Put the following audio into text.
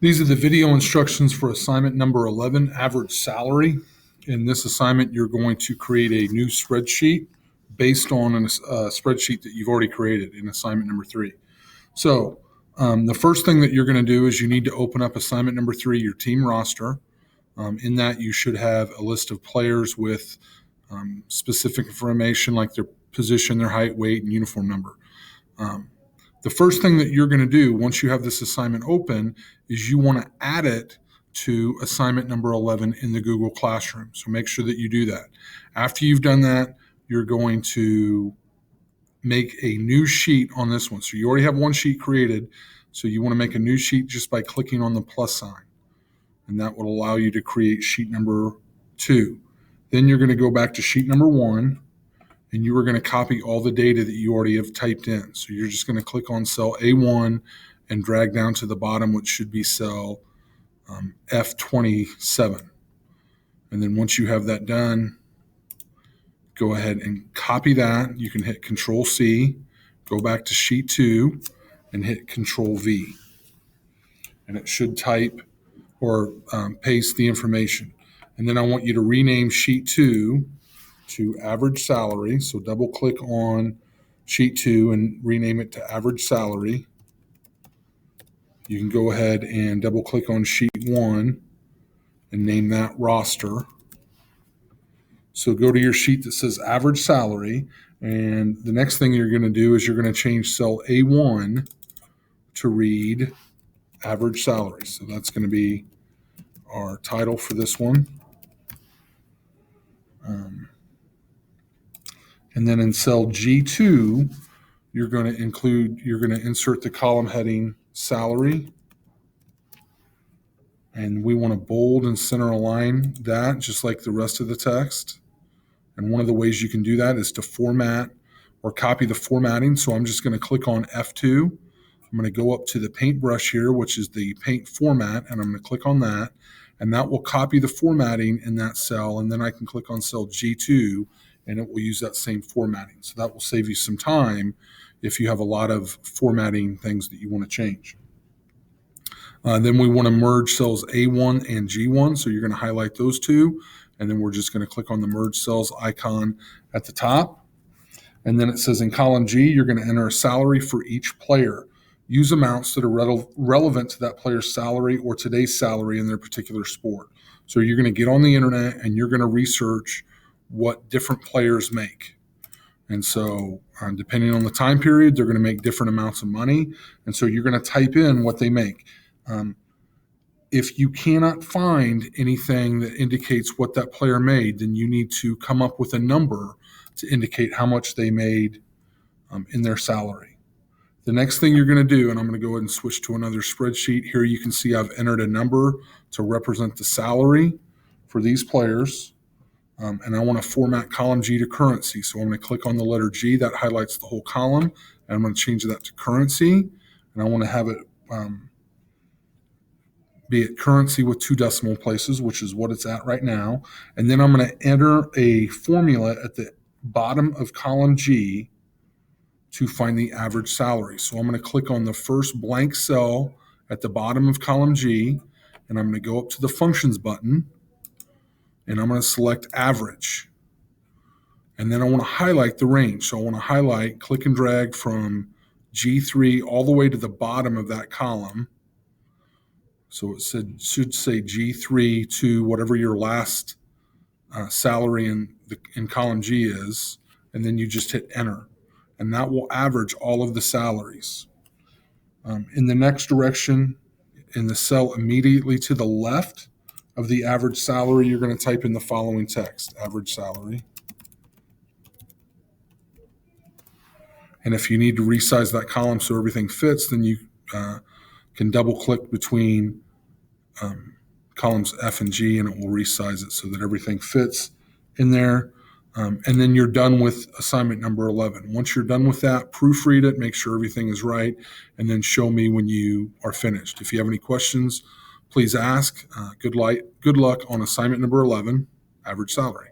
These are the video instructions for assignment number 11, average salary. In this assignment, you're going to create a new spreadsheet based on a spreadsheet that you've already created in assignment number 3. So the first thing that you're going to do is you need to open up assignment number 3, your team roster. In that, you should have a list of players with specific information like their position, their height, weight, and uniform number. The first thing that you're going to do once you have this assignment open is you want to add it to assignment number 11 in the Google Classroom. So make sure that you do that. After you've done that, you're going to make a new sheet on this one. So you already have one sheet created. So you want to make a new sheet just by clicking on the plus sign. And that will allow you to create sheet number 2. Then you're going to go back to sheet number 1. And you are going to copy all the data that you already have typed in. So you're just going to click on cell A1 and drag down to the bottom, which should be cell F27. And then once you have that done, go ahead and copy that. You can hit Control C, go back to sheet 2, and hit Control V. And it should type or paste the information. And then I want you to rename sheet 2 to average salary. So double click on sheet 2 and rename it to average salary. You can go ahead and double click on sheet 1 and name that roster. So go to your sheet that says average salary. And the next thing you're going to do is you're going to change cell A1 to read average salary. So that's going to be our title for this one. And then in cell G2, you're going to insert the column heading salary. And we want to bold and center align that just like the rest of the text. And one of the ways you can do that is to format or copy the formatting. So I'm just going to click on F2. I'm going to go up to the paintbrush here, which is the paint format, and I'm going to click on that. And that will copy the formatting in that cell. And then I can click on cell G2 and it will use that same formatting. So that will save you some time if you have a lot of formatting things that you want to change. Then we want to merge cells A1 and G1. So you're going to highlight those two. And then we're just going to click on the merge cells icon at the top. And then it says in column G, you're going to enter a salary for each player. Use amounts that are relevant to that player's salary or today's salary in their particular sport. So you're going to get on the internet and you're going to research what different players make. And so depending on the time period, they're going to make different amounts of money. And so you're going to type in what they make. If you cannot find anything that indicates what that player made, then you need to come up with a number to indicate how much they made in their salary. The next thing you're going to do, and I'm going to go ahead and switch to another spreadsheet. Here you can see I've entered a number to represent the salary for these players. And I want to format column G to currency. So I'm going to click on the letter G. That highlights the whole column. And I'm going to change that to currency. And I want to have it be at currency with 2 decimal places, which is what it's at right now. And then I'm going to enter a formula at the bottom of column G to find the average salary. So I'm going to click on the first blank cell at the bottom of column G, and I'm going to go up to the functions button, and I'm going to select average. And then I want to highlight the range. So I want to highlight, click and drag from G3 all the way to the bottom of that column. So it should say G3 to whatever your last salary in column G is, and then you just hit enter. And that will average all of the salaries. In the next direction, in the cell immediately to the left of the average salary, you're going to type in the following text, average salary. And if you need to resize that column so everything fits, then you can double click between columns F and G and it will resize it so that everything fits in there. And then you're done with assignment number 11. Once you're done with that, proofread it, make sure everything is right, and then show me when you are finished. If you have any questions, please ask. Good luck on assignment number 11, average salary.